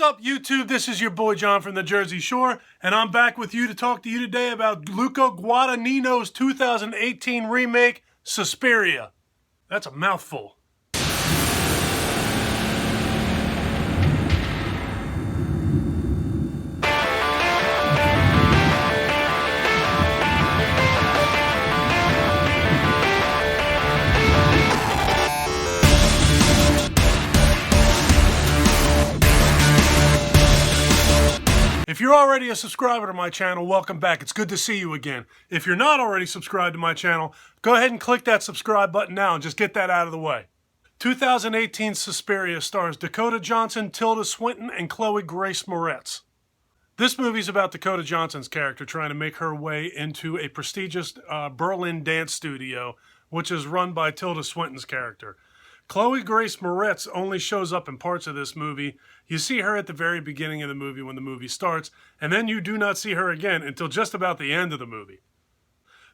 up, YouTube? This is your boy John from the Jersey Shore, and I'm back with you to talk to you today about Luca Guadagnino's 2018 remake, Suspiria. That's a mouthful. If you're already a subscriber to my channel, welcome back. It's good to see you again. If you're not already subscribed to my channel, go ahead and click that subscribe button now and just get that out of the way. 2018 Suspiria stars Dakota Johnson, Tilda Swinton, and Chloe Grace Moretz. This movie's about Dakota Johnson's character trying to make her way into a prestigious Berlin dance studio, which is run by Tilda Swinton's character. Chloe Grace Moretz only shows up in parts of this movie. You see her at the very beginning of the movie when the movie starts, and then you do not see her again until just about the end of the movie.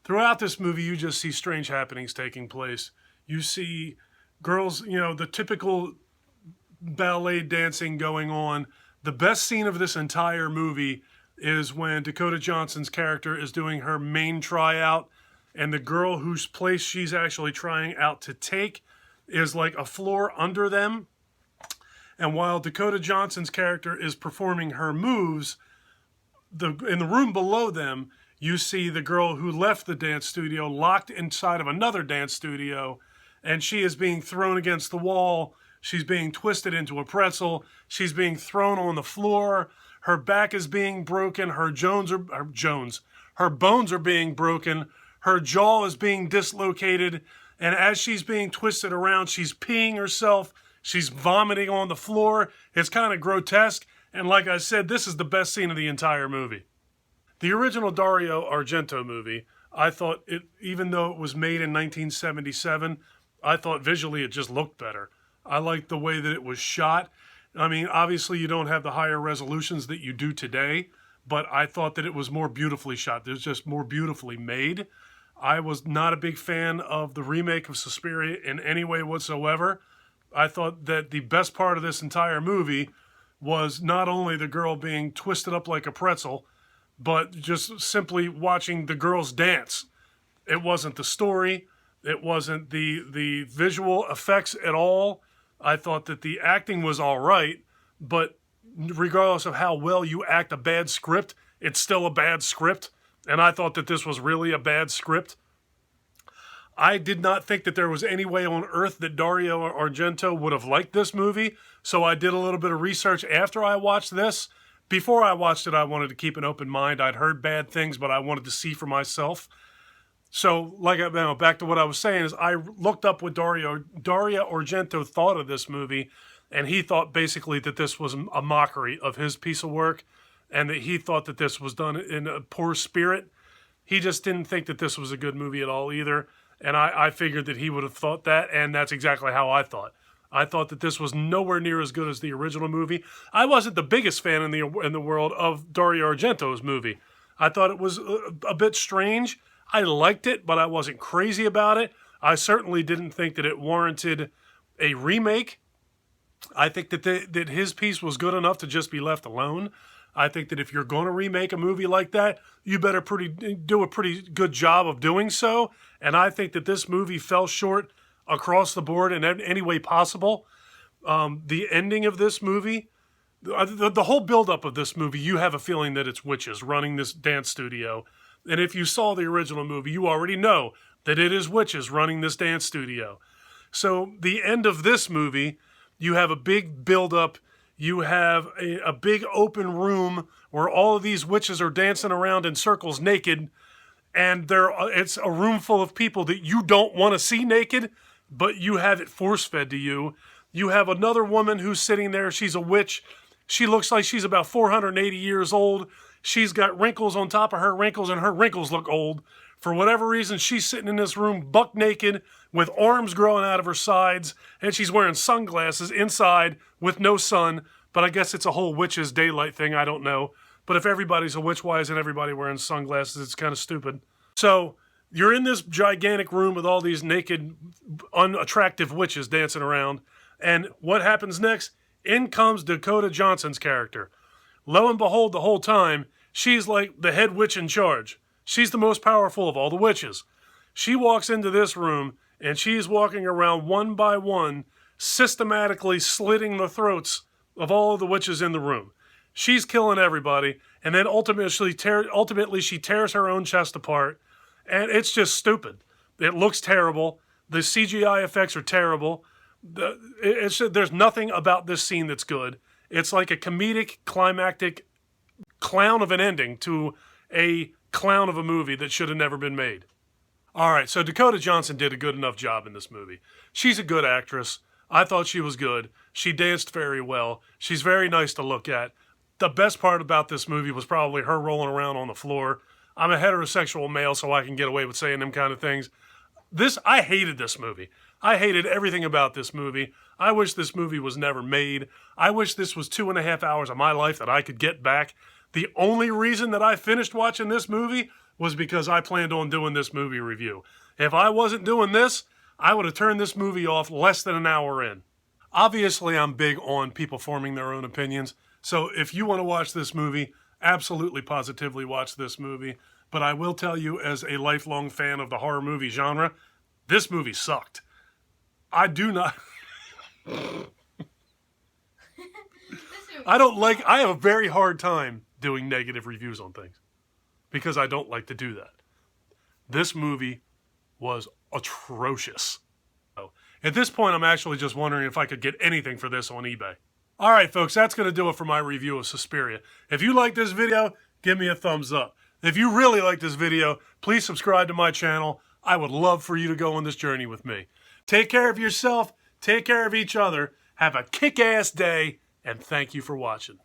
Throughout this movie, you just see strange happenings taking place. You see girls, the typical ballet dancing going on. The best scene of this entire movie is when Dakota Johnson's character is doing her main tryout, and the girl whose place she's actually trying out to take is like a floor under them. And while Dakota Johnson's character is performing her moves, in the room below them, you see the girl who left the dance studio locked inside of another dance studio, and she is being thrown against the wall. She's being twisted into a pretzel. She's being thrown on the floor. Her back is being broken. Her bones are being broken. Her jaw is being dislocated. And as she's being twisted around, she's peeing herself. She's vomiting on the floor. It's kind of grotesque. And like I said, this is the best scene of the entire movie. The original Dario Argento movie, I thought, even though it was made in 1977, I thought visually it just looked better. I liked the way that it was shot. I mean, obviously you don't have the higher resolutions that you do today, but I thought that it was more beautifully shot. It was just more beautifully made. I was not a big fan of the remake of Suspiria in any way whatsoever. I thought that the best part of this entire movie was not only the girl being twisted up like a pretzel, but just simply watching the girls dance. It wasn't the story. It wasn't the visual effects at all. I thought that the acting was all right, but regardless of how well you act a bad script, it's still a bad script. And I thought that this was really a bad script. I did not think that there was any way on earth that Dario Argento would have liked this movie, so I did a little bit of research after I watched this. Before I watched it, I wanted to keep an open mind. I'd heard bad things, but I wanted to see for myself. So, back to what I was saying is I looked up what Dario Argento thought of this movie, and he thought basically that this was a mockery of his piece of work, and that he thought that this was done in a poor spirit. He just didn't think that this was a good movie at all either. And I figured that he would have thought that, and that's exactly how I thought. I thought that this was nowhere near as good as the original movie. I wasn't the biggest fan in the world of Dario Argento's movie. I thought it was a bit strange. I liked it, but I wasn't crazy about it. I certainly didn't think that it warranted a remake. I think that his piece was good enough to just be left alone. I think that if you're going to remake a movie like that, you better do a pretty good job of doing so. And I think that this movie fell short across the board in any way possible. The ending of this movie, the whole buildup of this movie, you have a feeling that it's witches running this dance studio. And if you saw the original movie, you already know that it is witches running this dance studio. So the end of this movie, you have a big buildup. You have a big open room where all of these witches are dancing around in circles naked, and it's a room full of people that you don't want to see naked, but you have it force-fed to you. You have another woman who's sitting there. She's a witch. She looks like she's about 480 years old. She's got wrinkles on top of her wrinkles, and her wrinkles look old. For whatever reason, she's sitting in this room buck naked with arms growing out of her sides, and she's wearing sunglasses inside with no sun. But I guess it's a whole witch's daylight thing. I don't know. But if everybody's a witch, why isn't everybody wearing sunglasses? It's kind of stupid. So you're in this gigantic room with all these naked, unattractive witches dancing around. And what happens next? In comes Dakota Johnson's character. Lo and behold, the whole time, she's like the head witch in charge. She's the most powerful of all the witches. She walks into this room, and she's walking around one by one, systematically slitting the throats of all of the witches in the room. She's killing everybody, and then ultimately she tears her own chest apart, and it's just stupid. It looks terrible. The CGI effects are terrible. There's nothing about this scene that's good. It's like a comedic, climactic clown of an ending to a clown of a movie that should have never been made. All right, so Dakota Johnson did a good enough job in this movie. She's a good actress. I thought she was good. She danced very well. She's very nice to look at. The best part about this movie was probably her rolling around on the floor. I'm a heterosexual male, so I can get away with saying them kind of things. I hated this movie. I hated everything about this movie. I wish this movie was never made. I wish this was 2.5 hours of my life that I could get back. The only reason that I finished watching this movie was because I planned on doing this movie review. If I wasn't doing this, I would have turned this movie off less than an hour in. Obviously, I'm big on people forming their own opinions. So if you want to watch this movie, absolutely positively watch this movie. But I will tell you, as a lifelong fan of the horror movie genre, this movie sucked. I do not... I have a very hard time doing negative reviews on things because I don't like to do that. This movie was atrocious. At this point, I'm actually just wondering if I could get anything for this on eBay. All right, folks, that's going to do it for my review of Suspiria. If you like this video, give me a thumbs up. If you really like this video, please subscribe to my channel. I would love for you to go on this journey with me. Take care of yourself. Take care of each other. Have a kick-ass day, and thank you for watching.